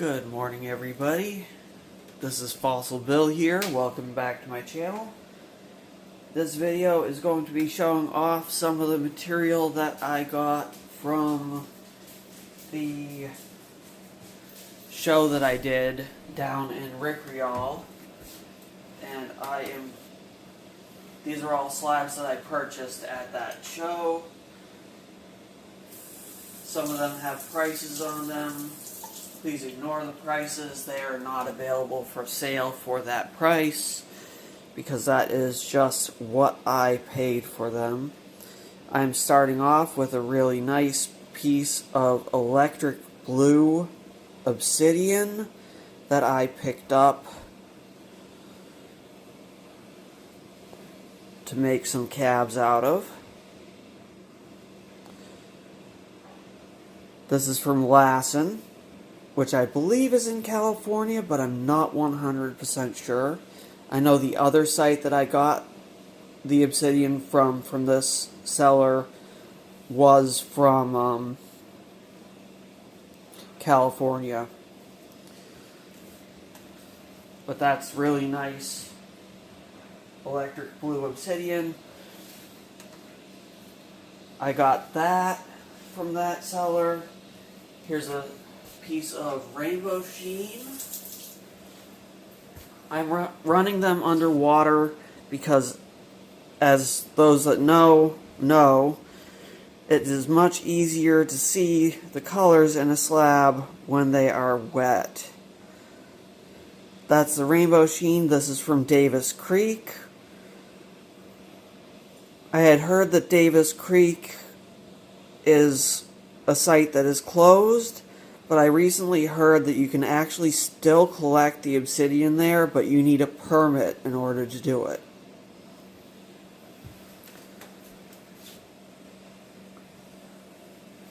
Good morning, everybody. This is Fossil Bill here. Welcome back to my channel. This video is going to be showing off some of the material that I got from the show that I did down in Ricreall. And these are all slabs that I purchased at that show. Some of them have prices on them. Please ignore the prices. They are not available for sale for that price because that is just what I paid for them. I'm starting off with a really nice piece of electric blue obsidian that I picked up to make some cabs out of. This is from Lassen, which I believe is in California, but I'm not 100% sure. I know the other site that I got the obsidian from this seller was from California. But that's really nice electric blue obsidian. I got that from that seller. Here's a piece of rainbow sheen. I'm running them underwater because, as those that know, it is much easier to see the colors in a slab when they are wet. That's the rainbow sheen. This is from Davis Creek. I had heard that Davis Creek is a site that is closed, but I recently heard that you can actually still collect the obsidian there, but you need a permit in order to do it.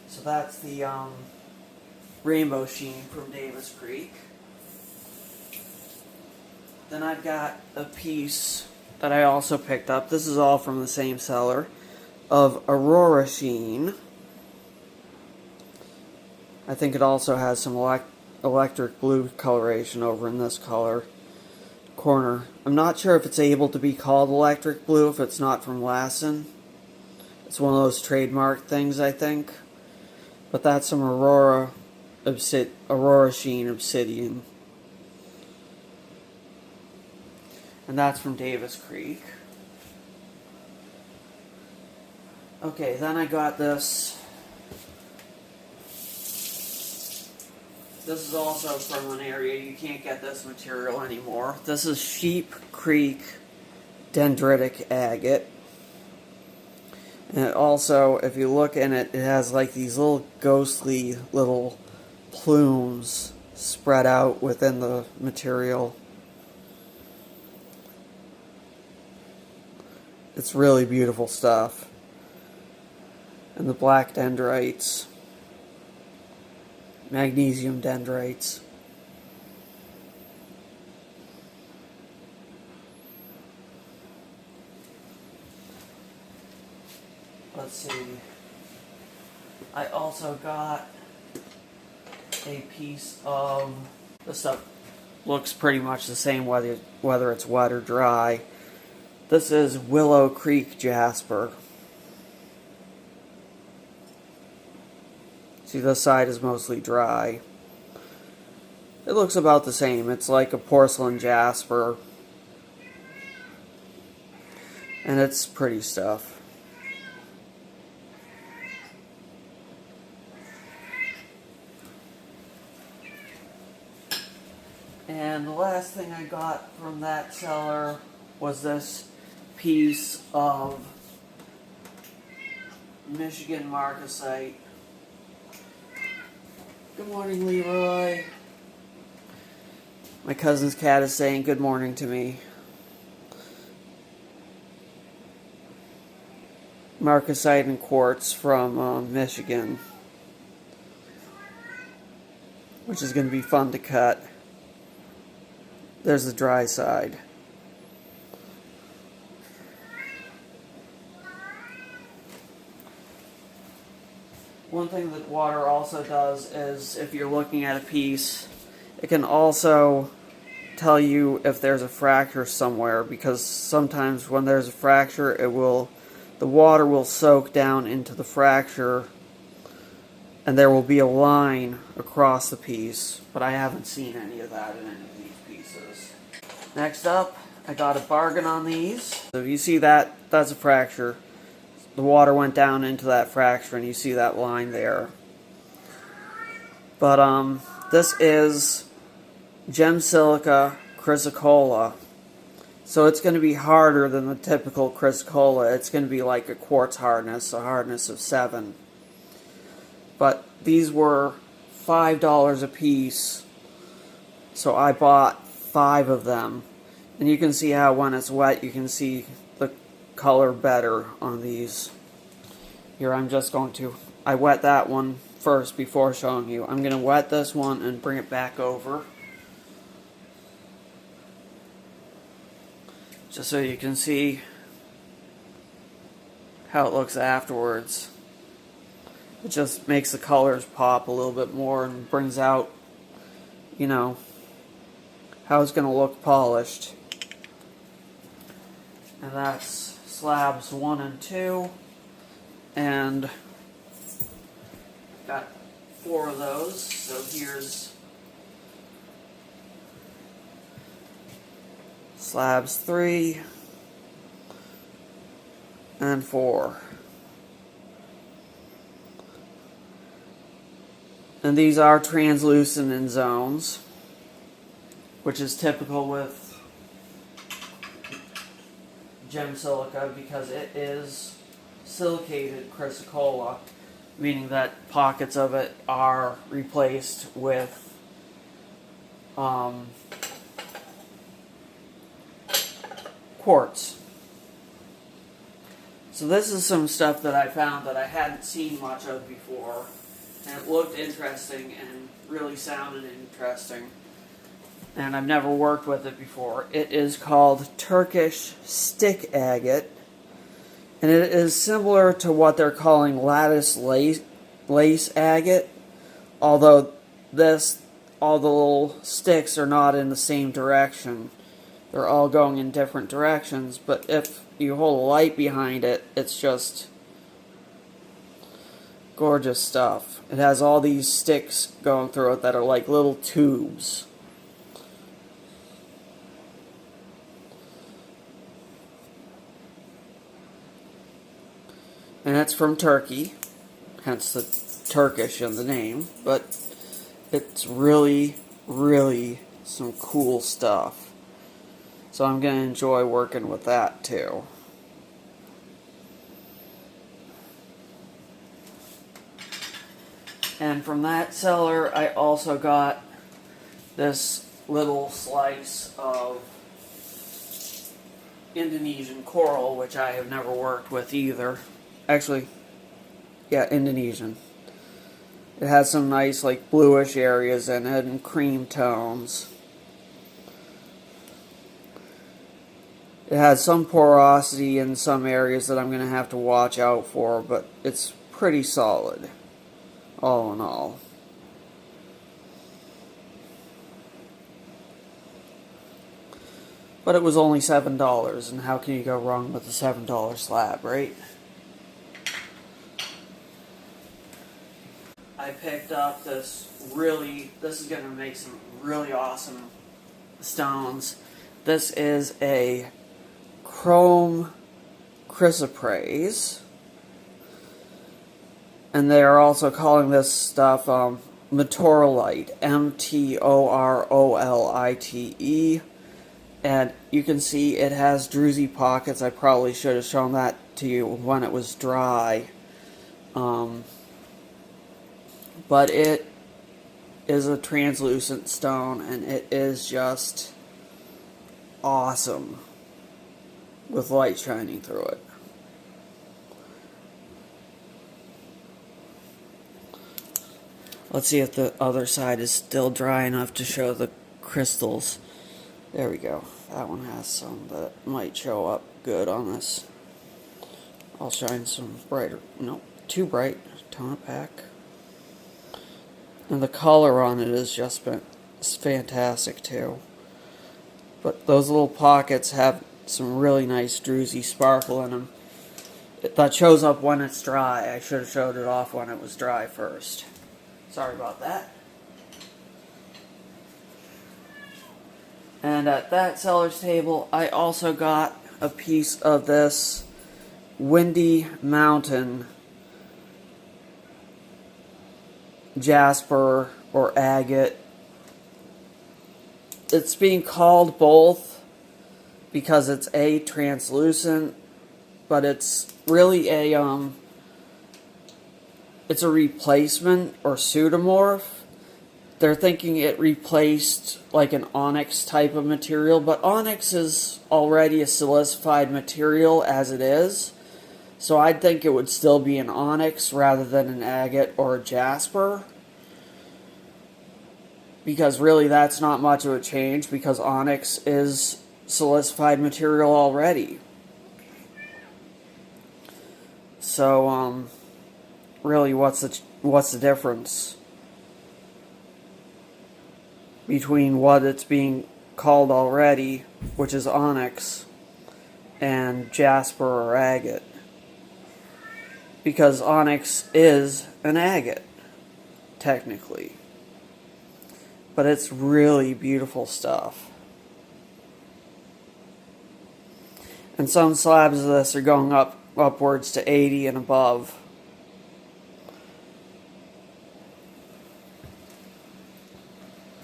So that's the rainbow sheen from Davis Creek. Then I've got a piece that I also picked up. This is all from the same seller, of Aurora sheen. I think it also has some electric blue coloration over in this color corner. I'm not sure if it's able to be called electric blue if it's not from Lassen. It's one of those trademark things, I think. But that's some Aurora sheen obsidian. And that's from Davis Creek. Okay, then I got this. This is also from an area you can't get this material anymore. This is Sheep Creek dendritic agate. And it also, if you look in it, it has like these little ghostly little plumes spread out within the material. It's really beautiful stuff. And the black dendrites. Magnesium dendrites. Let's see. I also got a piece of, this stuff looks pretty much the same whether it's wet or dry. This is Willow Creek jasper. See, this side is mostly dry. It looks about the same. It's like a porcelain jasper. And it's pretty stuff. And the last thing I got from that seller was this piece of Michigan marcasite. Good morning, Leroy. My cousin's cat is saying good morning to me. Marcasite and quartz from Michigan, which is going to be fun to cut. There's the dry side. One thing that water also does is, if you're looking at a piece It can also tell you if there's a fracture somewhere, because sometimes when there's a fracture, the water will soak down into the fracture and there will be a line across the piece, but I haven't seen any of that in any of these pieces. Next up, I got a bargain on these. So if you see that, that's a fracture. The water went down into that fracture and you see that line there. But this is Gem Silica Chrysocolla. So it's going to be harder than the typical Chrysocolla. It's going to be like a quartz hardness, a hardness of 7. But these were $5 a piece, so I bought 5 of them. And you can see how when it's wet, you can see the color better on these. Here, I wet that one first before showing you. I'm going to wet this one and bring it back over, just so you can see how it looks afterwards. It just makes the colors pop a little bit more and brings out, you know, how it's going to look polished. And that's slabs 1 and 2. And got 4 of those. So here's slabs 3 and 4. And these are translucent in zones, which is typical with gem silica because it is silicated chrysocolla, meaning that pockets of it are replaced with quartz. So this is some stuff that I found that I hadn't seen much of before, and it looked interesting and really sounded interesting, and I've never worked with it before. It is called Turkish stick agate, and it is similar to what they're calling lattice lace agate, although all the little sticks are not in the same direction. They're all going in different directions, but if you hold a light behind it, it's just gorgeous stuff. It has all these sticks going through it that are like little tubes. And it's from Turkey, hence the Turkish in the name, but it's really, really some cool stuff. So I'm going to enjoy working with that too. And from that seller, I also got this little slice of Indonesian coral, which I have never worked with either. Actually, yeah, Indonesian. It has some nice, like, bluish areas in it and cream tones. It has some porosity in some areas that I'm going to have to watch out for, but it's pretty solid, all in all. But it was only $7, and how can you go wrong with a $7 slab, right? I picked up this is going to make some really awesome stones. This is a chrome chrysoprase, and they are also calling this stuff Meteorolite, M-T-O-R-O-L-I-T-E, and you can see it has druzy pockets. I probably should have shown that to you when it was dry, but it is a translucent stone, and it is just awesome with light shining through it. Let's see if the other side is still dry enough to show the crystals. There we go. That one has some that might show up good on this. I'll shine some brighter. Nope, too bright. Tone it back. And the color on it has just been is fantastic too. But those little pockets have some really nice druzy sparkle in them. That shows up when it's dry. I should have showed it off when it was dry first. Sorry about that. And at that seller's table, I also got a piece of this Windy Mountain jasper or agate. It's being called both because it's a translucent, but it's really it's a replacement or pseudomorph. They're thinking it replaced like an onyx type of material, but onyx is already a silicified material as it is. So I'd think it would still be an onyx rather than an agate or a jasper. Because really that's not much of a change because onyx is silicified material already. So really what's the difference between what it's being called already, which is onyx, and jasper or agate? Because onyx is an agate, technically. But it's really beautiful stuff. And some slabs of this are going upwards to 80 and above.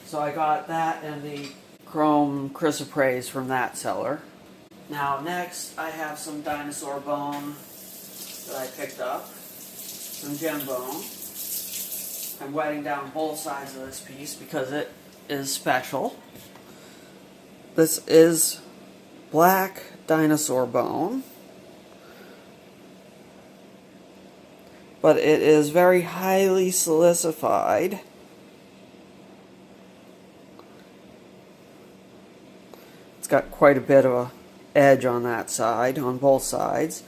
So I got that and the chrome chrysoprase from that seller. Now next I have some dinosaur bone that I picked up, some gem bone. I'm wetting down both sides of this piece because it is special. This is black dinosaur bone, but it is very highly silicified. It's got quite a bit of an edge on that side, on both sides,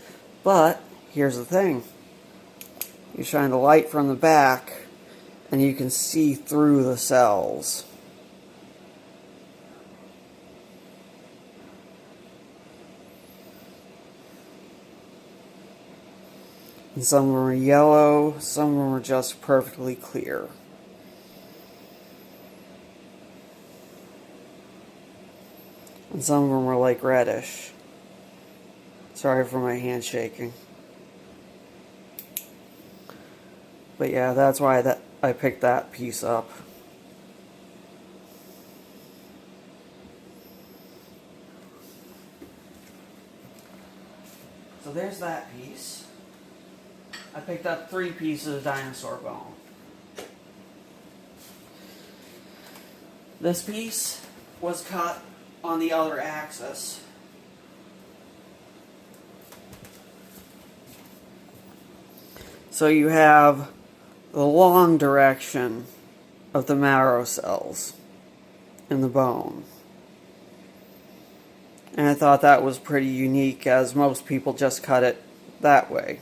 but here's the thing. You shine the light from the back and you can see through the cells. And some of them are yellow, some of them are just perfectly clear. And some of them are like reddish. Sorry for my hand shaking. But yeah, that's why I picked that piece up. So there's that piece. I picked up 3 pieces of dinosaur bone. This piece was cut on the other axis. So you have the long direction of the marrow cells in the bone. And I thought that was pretty unique, as most people just cut it that way.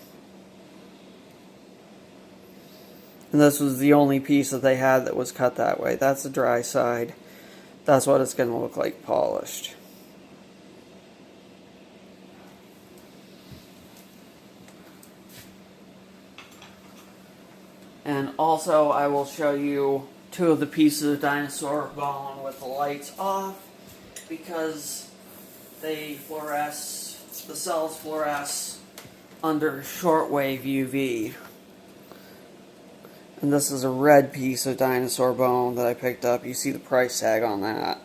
And this was the only piece that they had that was cut that way. That's the dry side. That's what it's going to look like polished. And also I will show you 2 of the pieces of dinosaur bone with the lights off, because they fluoresce, the cells fluoresce under shortwave UV. And this is a red piece of dinosaur bone that I picked up. You see the price tag on that.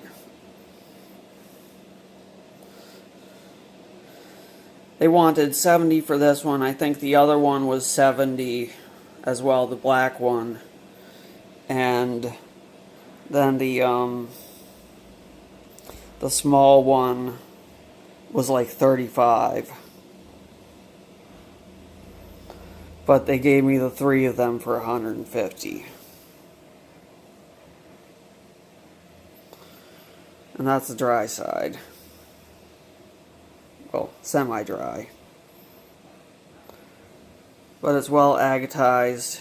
They wanted $70 for this one. I think the other one was $70 as well, the black one. And then the small one was like $35. But they gave me the 3 of them for $150. And that's the dry side. Well, semi-dry. But it's well agatized.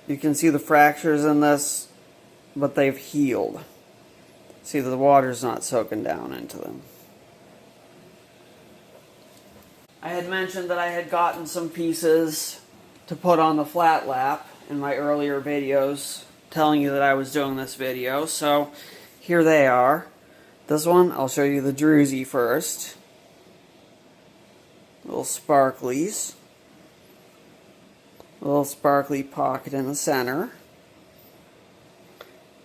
You can see the fractures in this but they've healed. See, the water's not soaking down into them. I had mentioned that I had gotten some pieces to put on the flat lap in my earlier videos, telling you that I was doing this video, so here they are. This one, I'll show you the druzy first. Little sparklies. A little sparkly pocket in the center.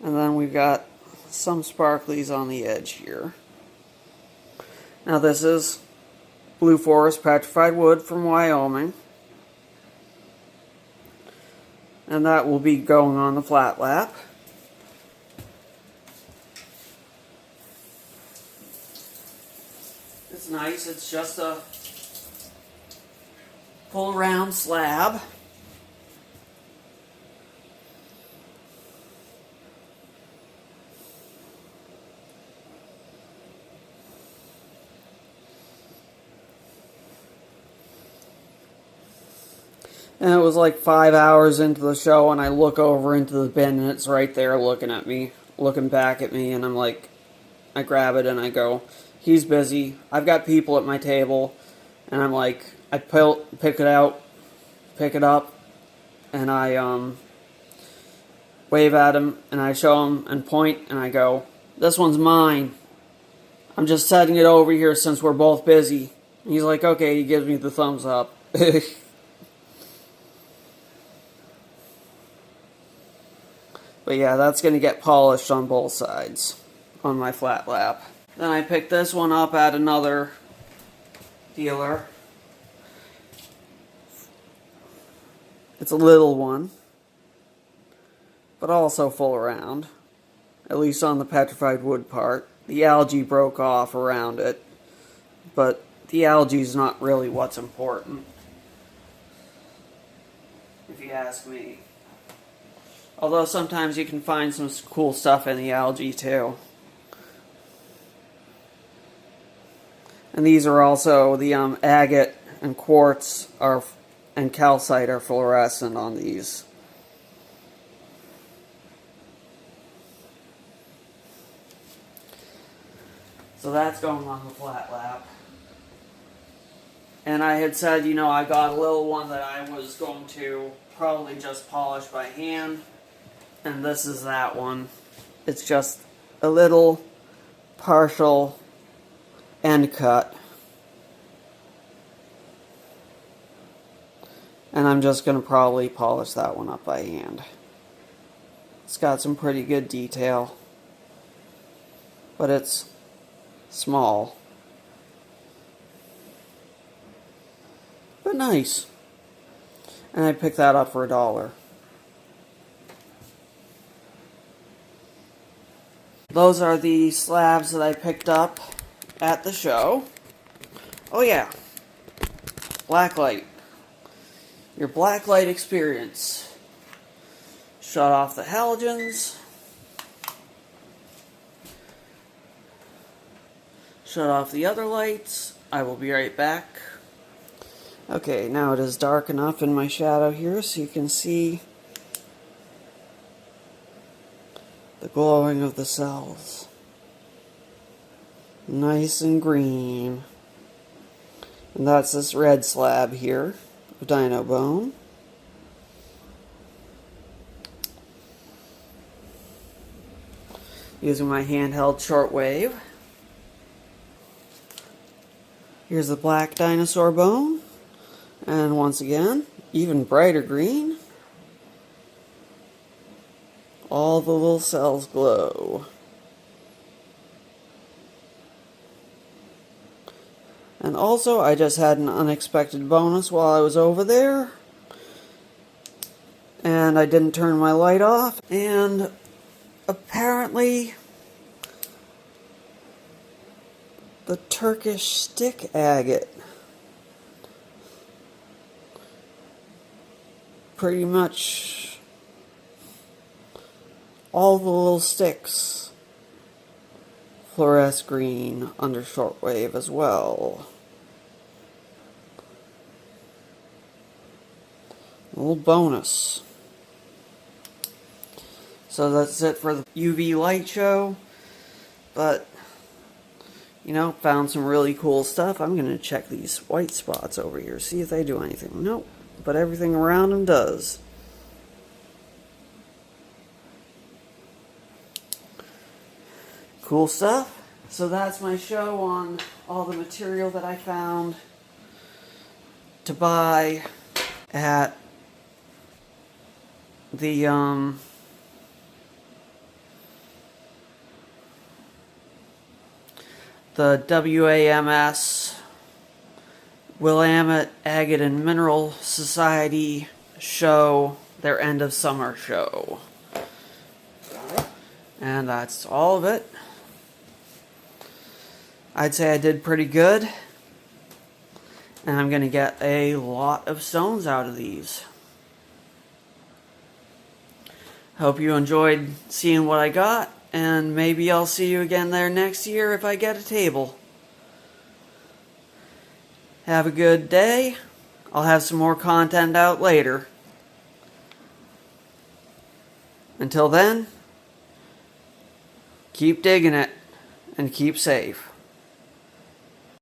And then we've got some sparklies on the edge here. Now this is Blue Forest Petrified Wood from Wyoming. And that will be going on the flat lap. It's nice, it's just a full round slab. And it was like 5 hours into the show, and I look over into the bin, and it's right there looking at me, looking back at me, and I'm like, I grab it, and I go, he's busy. I've got people at my table, and I'm like, I pick it up, and I wave at him, and I show him, and point, and I go, this one's mine. I'm just setting it over here since we're both busy. And he's like, okay, he gives me the thumbs up. But yeah, that's going to get polished on both sides on my flat lap. Then I picked this one up at another dealer. It's a little one, but also full around, at least on the petrified wood part. The algae broke off around it, but the algae is not really what's important, if you ask me. Although sometimes you can find some cool stuff in the algae too. And these are also the agate and quartz and calcite are fluorescent on these. So that's going on the flat lap. And I had said, you know, I got a little one that I was going to probably just polish by hand. And this is that one. It's just a little partial end cut. And I'm just going to probably polish that one up by hand. It's got some pretty good detail. But it's small. But nice. And I picked that up for $1. Those are the slabs that I picked up at the show. Oh yeah, blacklight. Your blacklight experience. Shut off the halogens. Shut off the other lights. I will be right back. Okay, now it is dark enough in my shadow here so you can see the glowing of the cells. Nice and green. And that's this red slab here of dino bone. Using my handheld shortwave. Here's the black dinosaur bone. And once again, even brighter green. All the little cells glow. And also, I just had an unexpected bonus while I was over there. And I didn't turn my light off. And apparently, the Turkish stick agate pretty much all the little sticks fluoresce green under shortwave as well. A little bonus. So that's it for the UV light show. But, you know, found some really cool stuff. I'm going to check these white spots over here, see if they do anything. Nope, but everything around them does. Cool stuff. So that's my show on all the material that I found to buy at the WAMS Willamette Agate and Mineral Society show, their end of summer show. And that's all of it. I'd say I did pretty good. And I'm going to get a lot of stones out of these. Hope you enjoyed seeing what I got. And maybe I'll see you again there next year if I get a table. Have a good day. I'll have some more content out later. Until then, keep digging it and keep safe.